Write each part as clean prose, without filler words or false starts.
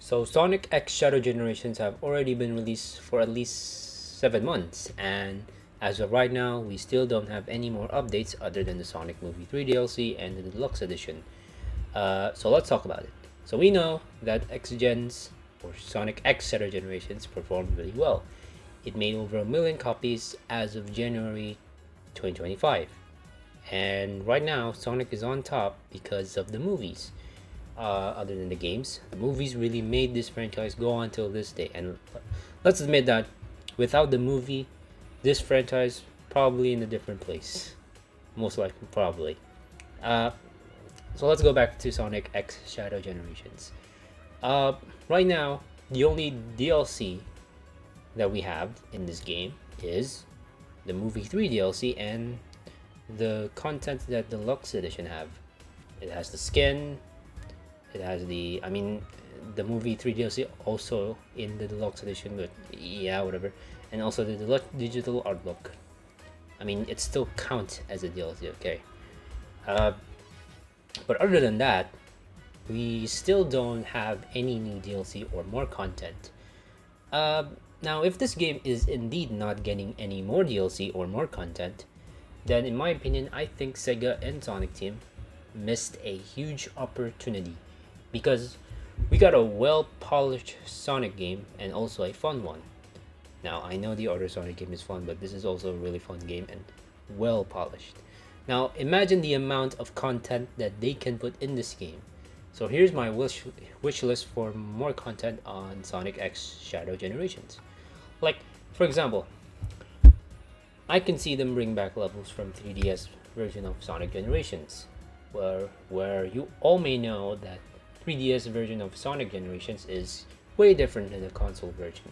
So Sonic X Shadow Generations have already been released for at least 7 months, and as of right now, we still don't have any more updates other than the Sonic Movie 3 DLC and the Deluxe Edition. So let's talk about it. So we know that X Gens or Sonic X Shadow Generations performed really well. It made over 1 million copies as of January 2025. And right now, Sonic is on top because of the movies. Other than the games, the movies really made this franchise go on till this day. And let's admit that without the movie, this franchise probably in a different place. Most likely, probably. Uh, so let's go back to Sonic X Shadow Generations. Uh, right now, the only DLC that we have in this game is the movie 3 DLC and the content that the Deluxe Edition have. It has the skin, it has the movie 3 DLC also in the Deluxe Edition, but yeah, whatever. And also the Deluxe digital art book. It still counts as a DLC, okay? Uh, but other than that, we still don't have any new DLC or more content. Uh, Now, if this game is indeed not getting any more DLC or more content, then in my opinion, I think Sega and Sonic Team missed a huge opportunity because we got a well polished Sonic game and also a fun one. Now, I know the other Sonic game is fun, but this is also a really fun game and well polished. Now, imagine the amount of content that they can put in this game. So here's my wish list for more content on Sonic X Shadow Generations. Like, for example, I can see them bring back levels from 3DS version of Sonic Generations, where you all may know that 3DS version of Sonic Generations is way different than the console version.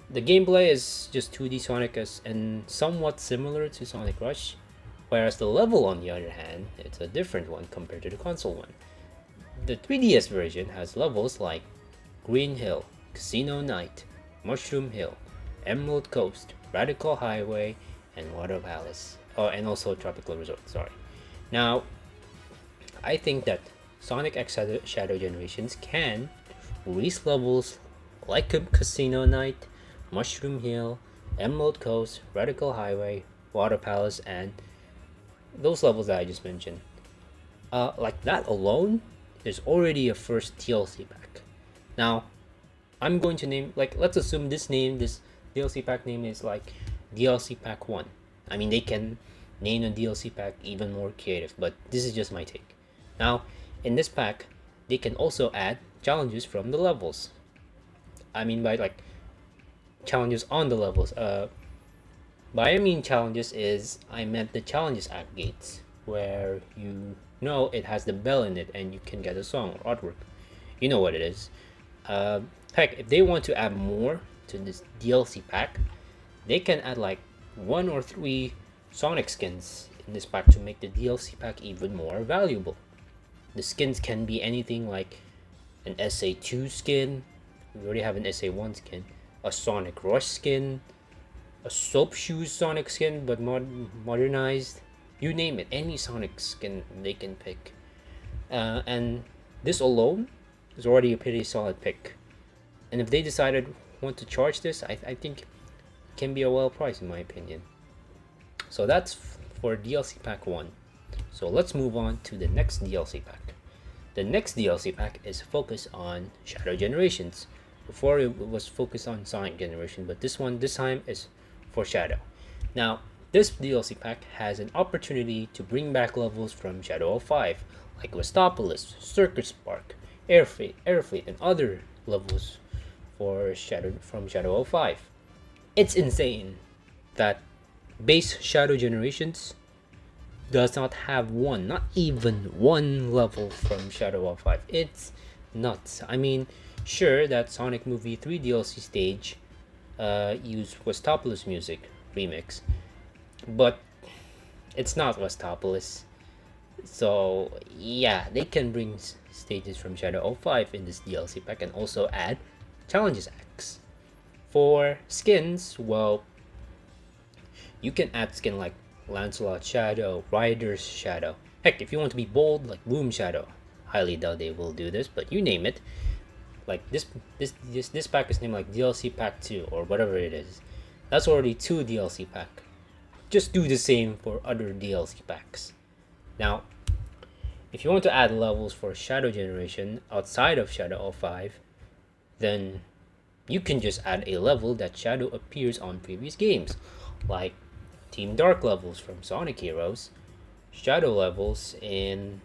The gameplay is just 2D Sonic and somewhat similar to Sonic Rush, whereas the level on the other hand, it's a different one compared to the console one. The 3DS version has levels like Green Hill, Casino Night, Mushroom Hill, Emerald Coast, Radical Highway, and Water Palace. Oh, and also Tropical Resort, sorry. Now, I think that Sonic X Shadow Generations can release levels like Casino Night, Mushroom Hill, Emerald Coast, Radical Highway, Water Palace, and those levels that I just mentioned. Like that alone, there's already a first DLC pack. Now, I'm going to name, like, let's assume this DLC pack name is like DLC Pack 1. They can name a DLC pack even more creative, but this is just my take. Now, in this pack, they can also add challenges from the levels. By like challenges on the levels. By challenges is I meant the challenges aggregates, where it has the bell in it and you can get a song or artwork. You know what it is. Heck, if they want to add more to this DLC pack, they can add like 1 or 3 Sonic skins in this pack to make the DLC pack even more valuable. The skins can be anything like an SA2 skin, we already have an SA1 skin, a Sonic Rush skin, a Soap Shoes Sonic skin but modernized, you name it, any Sonic skin they can pick. And this alone is already a pretty solid pick. And if they decided want to charge this, I think it can be a well price in my opinion. So that's for DLC Pack 1. So let's move on to the next DLC pack. The next DLC pack is focused on Shadow Generations. Before it was focused on Sonic Generation, but this time is for Shadow. Now, this DLC pack has an opportunity to bring back levels from Shadow of 5, like Westopolis, Circus Park, Airfleet, and other levels from Shadow of 5. It's insane that base Shadow Generations does not have not even one level from Shadow of 5. It's nuts. Sure that Sonic Movie 3 DLC stage used Westopolis music remix, but it's not Westopolis. So yeah, they can bring stages from Shadow of 5 in this DLC pack and also add challenges acts. For skins, well, you can add skin like Lancelot Shadow, Ryder's Shadow. Heck, if you want to be bold, like Boom Shadow. Highly doubt they will do this, but you name it. like this pack is named like DLC Pack 2 or whatever it is. That's already 2 DLC pack. Just do the same for other DLC packs. Now, if you want to add levels for Shadow Generation outside of Shadow of 5, then you can just add a level that Shadow appears on previous games, like Team Dark levels from Sonic Heroes, Shadow levels in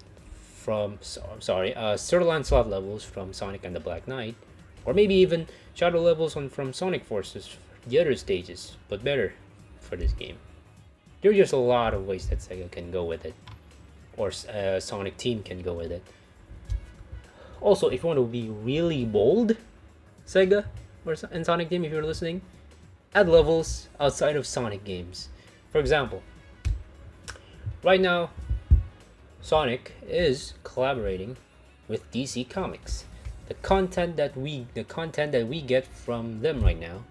Sir Lancelot levels from Sonic and the Black Knight, or maybe even Shadow levels from Sonic Forces, the other stages, but better for this game. There are just a lot of ways that Sega can go with it, or Sonic Team can go with it. Also, if you want to be really bold, Sega and Sonic Team, if you're listening, add levels outside of Sonic games. For example, right now, Sonic is collaborating with DC Comics. The content that we get from them right now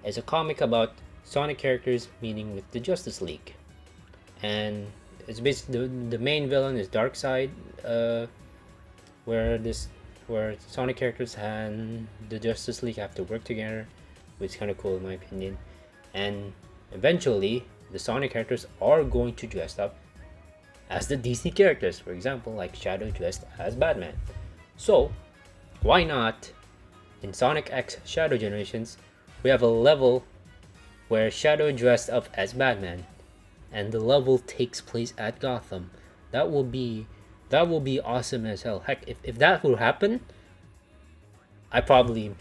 is a comic about Sonic characters meeting with the Justice League, and it's basically the main villain is Darkseid, where Sonic characters and the Justice League have to work together, which is kind of cool in my opinion. And eventually, the Sonic characters are going to dress up as the DC characters, for example, like Shadow dressed as Batman. So, why not, in Sonic X Shadow Generations, we have a level where Shadow dressed up as Batman, and the level takes place at Gotham. That will be awesome as hell. Heck, if that will happen, I probably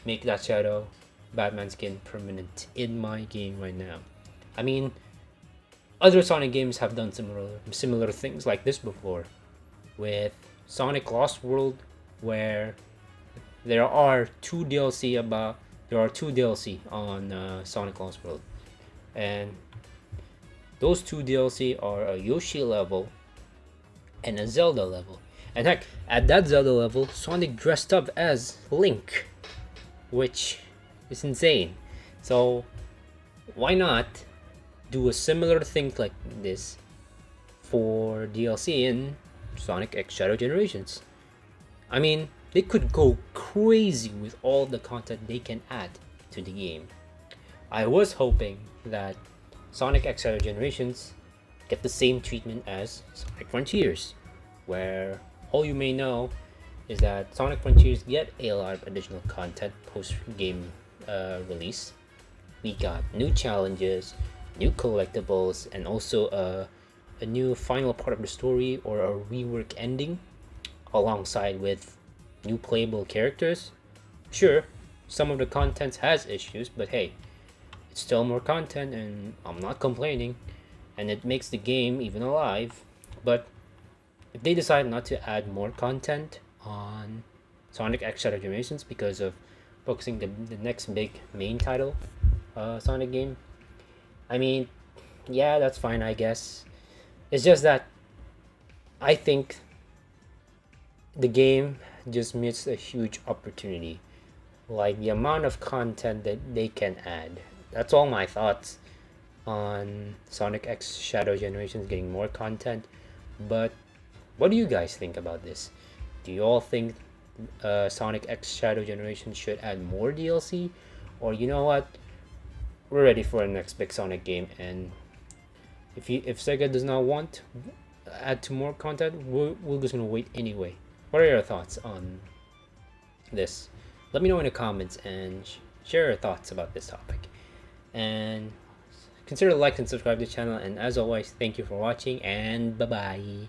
make that Shadow Batman skin permanent in my game right now. I mean, other Sonic games have done similar things like this before, with Sonic Lost World, where there are two DLC on Sonic Lost World, and those 2 DLC are a Yoshi level and a Zelda level. And heck, at that Zelda level, Sonic dressed up as Link, which is insane. So why not do a similar thing like this for DLC in Sonic X Shadow Generations? I mean, they could go crazy with all the content they can add to the game. I was hoping that Sonic X Shadow Generations get the same treatment as Sonic Frontiers, where all you may know is that Sonic Frontiers get a lot of additional content post-game release. We got new challenges, new collectibles, and also a new final part of the story or a rework ending, alongside with new playable characters. Sure, some of the content has issues, but hey, it's still more content and I'm not complaining, and it makes the game even alive. But if they decide not to add more content on Sonic X Shadow Generations because of focusing the next big main title Sonic game, I mean, yeah, that's fine, I guess. It's just that I think the game just missed a huge opportunity, like the amount of content that they can add. That's all my thoughts on Sonic X Shadow Generations getting more content. But what do you guys think about this? Do you all think Sonic X Shadow Generation should add more DLC? Or you know what? We're ready for our next big Sonic game, and if Sega does not want add to more content, we're just gonna wait anyway. What are your thoughts on this? Let me know in the comments and share your thoughts about this topic. And consider to like and subscribe to the channel, and as always, thank you for watching, and bye bye.